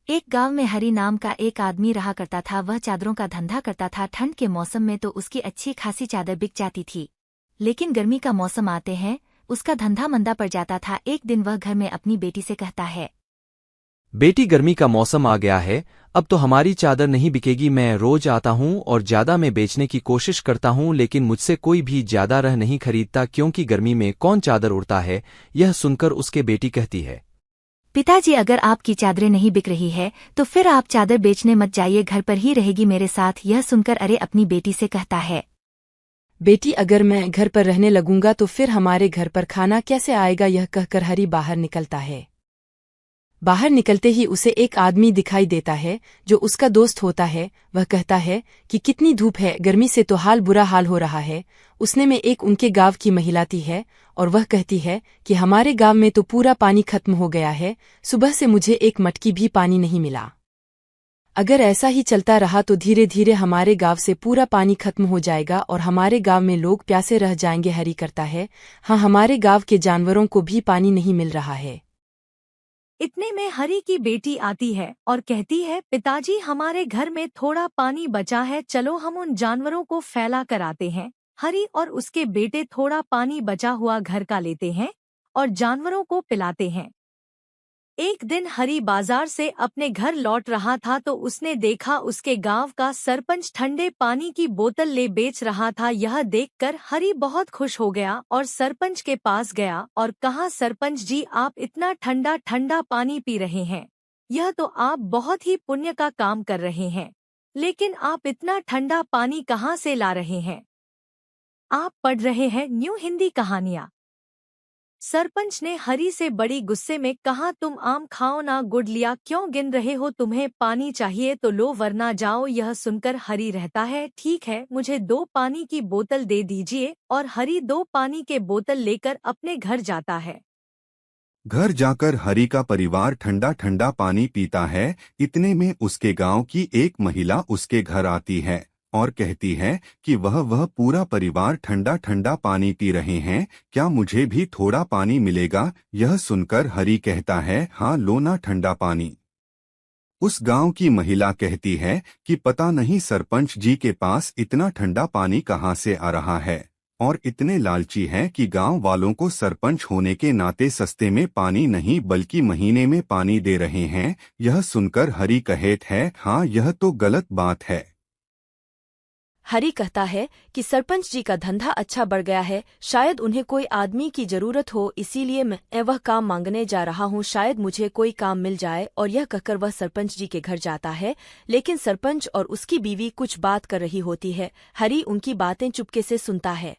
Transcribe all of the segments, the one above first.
एक गांव में हरी नाम का एक आदमी रहा करता था। वह चादरों का धंधा करता था। ठंड के मौसम में तो उसकी अच्छी खासी चादर बिक जाती थी, लेकिन गर्मी का मौसम आते हैं उसका धंधा मंदा पड़ जाता था। एक दिन वह घर में अपनी बेटी से कहता है, बेटी, गर्मी का मौसम आ गया है, अब तो हमारी चादर नहीं बिकेगी। मैं रोज आता हूँ और ज्यादा में बेचने की कोशिश करता हूँ, लेकिन मुझसे कोई भी ज्यादा रह नहीं खरीदता, क्योंकि गर्मी में कौन चादर उड़ता है। यह सुनकर उसके बेटी कहती है, पिताजी, अगर आपकी चादरें नहीं बिक रही है तो फिर आप चादर बेचने मत जाइए, घर पर ही रहेगी मेरे साथ। यह सुनकर अरे अपनी बेटी से कहता है, बेटी, अगर मैं घर पर रहने लगूंगा तो फिर हमारे घर पर खाना कैसे आएगा। यह कहकर हरी बाहर निकलता है। बाहर निकलते ही उसे एक आदमी दिखाई देता है जो उसका दोस्त होता है। वह कहता है कि कितनी धूप है, गर्मी से तो बुरा हाल हो रहा है। उसने में एक उनके गांव की महिला थी है और वह कहती है कि हमारे गांव में तो पूरा पानी खत्म हो गया है, सुबह से मुझे एक मटकी भी पानी नहीं मिला। अगर ऐसा ही चलता रहा तो धीरे धीरे हमारे गांव से पूरा पानी खत्म हो जाएगा और हमारे गांव में लोग प्यासे रह जाएंगे। हरी करता है, हाँ, हमारे गांव के जानवरों को भी पानी नहीं मिल रहा है। इतने में हरी की बेटी आती है और कहती है, पिताजी, हमारे घर में थोड़ा पानी बचा है, चलो हम उन जानवरों को फैला कर आते हैं। हरी और उसके बेटे थोड़ा पानी बचा हुआ घर का लेते हैं और जानवरों को पिलाते हैं। एक दिन हरी बाजार से अपने घर लौट रहा था तो उसने देखा उसके गांव का सरपंच ठंडे पानी की बोतल ले बेच रहा था। यह देखकर हरी बहुत खुश हो गया और सरपंच के पास गया और कहा, सरपंच जी, आप इतना ठंडा ठंडा पानी पी रहे हैं, यह तो आप बहुत ही पुण्य का काम कर रहे हैं, लेकिन आप इतना ठंडा पानी कहाँ से ला रहे हैं? आप पढ़ रहे हैं न्यू हिंदी कहानियाँ। सरपंच ने हरी से बड़ी गुस्से में कहा, तुम आम खाओ ना गुड़ लिया क्यों गिन रहे हो? तुम्हें पानी चाहिए तो लो वरना जाओ। यह सुनकर हरी रहता है, ठीक है, मुझे 2 पानी की बोतल दे दीजिए। और हरी 2 पानी के बोतल लेकर अपने घर जाता है। घर जाकर हरी का परिवार ठंडा ठंडा पानी पीता है। इतने में उसके गांव की एक महिला उसके घर आती है और कहती है कि वह पूरा परिवार ठंडा ठंडा पानी पी रहे हैं, क्या मुझे भी थोड़ा पानी मिलेगा? यह सुनकर हरी कहता है, हाँ, लो ना ठंडा पानी। उस गांव की महिला कहती है कि पता नहीं सरपंच जी के पास इतना ठंडा पानी कहाँ से आ रहा है, और इतने लालची हैं कि गांव वालों को सरपंच होने के नाते सस्ते में पानी नहीं बल्कि महीने में पानी दे रहे हैं। यह सुनकर हरी कहता है, हाँ, यह तो गलत बात है। हरी कहता है कि सरपंच जी का धंधा अच्छा बढ़ गया है, शायद उन्हें कोई आदमी की जरूरत हो, इसीलिए मैं वह काम मांगने जा रहा हूँ, शायद मुझे कोई काम मिल जाए। और यह कहकर वह सरपंच जी के घर जाता है, लेकिन सरपंच और उसकी बीवी कुछ बात कर रही होती है। हरी उनकी बातें चुपके से सुनता है।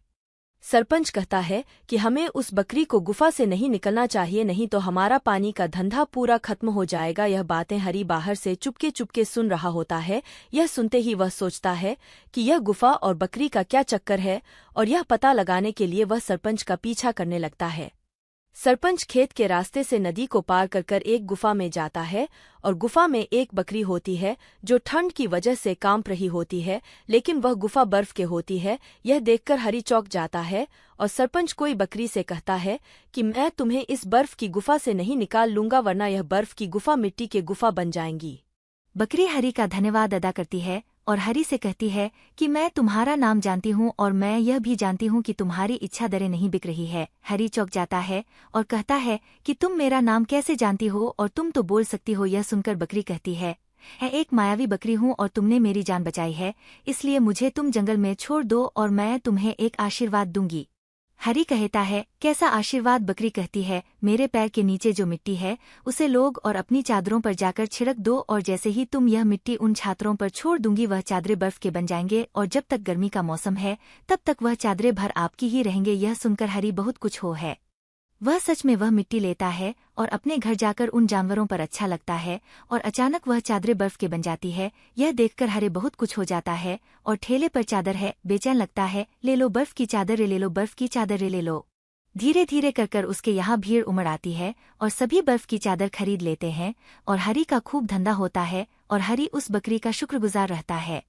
सरपंच कहता है कि हमें उस बकरी को गुफा से नहीं निकलना चाहिए, नहीं तो हमारा पानी का धंधा पूरा खत्म हो जाएगा। यह बातें हरी बाहर से चुपके चुपके सुन रहा होता है। यह सुनते ही वह सोचता है कि यह गुफा और बकरी का क्या चक्कर है, और यह पता लगाने के लिए वह सरपंच का पीछा करने लगता है। सरपंच खेत के रास्ते से नदी को पार कर एक गुफा में जाता है और गुफा में एक बकरी होती है जो ठंड की वजह से कांप रही होती है, लेकिन वह गुफा बर्फ के होती है। यह देखकर हरी चौंक जाता है और सरपंच कोई बकरी से कहता है कि मैं तुम्हें इस बर्फ की गुफा से नहीं निकाल लूंगा, वरना यह बर्फ की गुफा मिट्टी के गुफा बन जाएंगी। बकरी हरी का धन्यवाद अदा करती है और हरी से कहती है कि मैं तुम्हारा नाम जानती हूँ और मैं यह भी जानती हूँ कि तुम्हारी इच्छा दरें नहीं बिक रही है। हरी चौंक जाता है और कहता है कि तुम मेरा नाम कैसे जानती हो और तुम तो बोल सकती हो। यह सुनकर बकरी कहती है, एक मायावी बकरी हूँ और तुमने मेरी जान बचाई है, इसलिए मुझे तुम जंगल में छोड़ दो और मैं तुम्हें एक आशीर्वाद दूंगी। हरी कहता है, कैसा आशीर्वाद? बकरी कहती है, मेरे पैर के नीचे जो मिट्टी है उसे लोग और अपनी चादरों पर जाकर छिड़क दो, और जैसे ही तुम यह मिट्टी उन छात्रों पर छोड़ दूंगी वह चादरें बर्फ के बन जाएंगे, और जब तक गर्मी का मौसम है तब तक वह चादरें भर आपकी ही रहेंगे। यह सुनकर हरी बहुत कुछ हो है। वह सच में वह मिट्टी लेता है और अपने घर जाकर उन जानवरों पर अच्छा लगता है, और अचानक वह चादरें बर्फ के बन जाती है। यह देखकर हरे बहुत कुछ हो जाता है और ठेले पर चादर है, बेचैन लगता है, ले लो बर्फ की चादर, ले लो बर्फ की चादर, ले लो। धीरे धीरे कर उसके यहाँ भीड़ उमड़ आती है और सभी बर्फ की चादर खरीद लेते हैं और हरी का खूब धंधा होता है और हरी उस बकरी का शुक्रगुजार रहता है।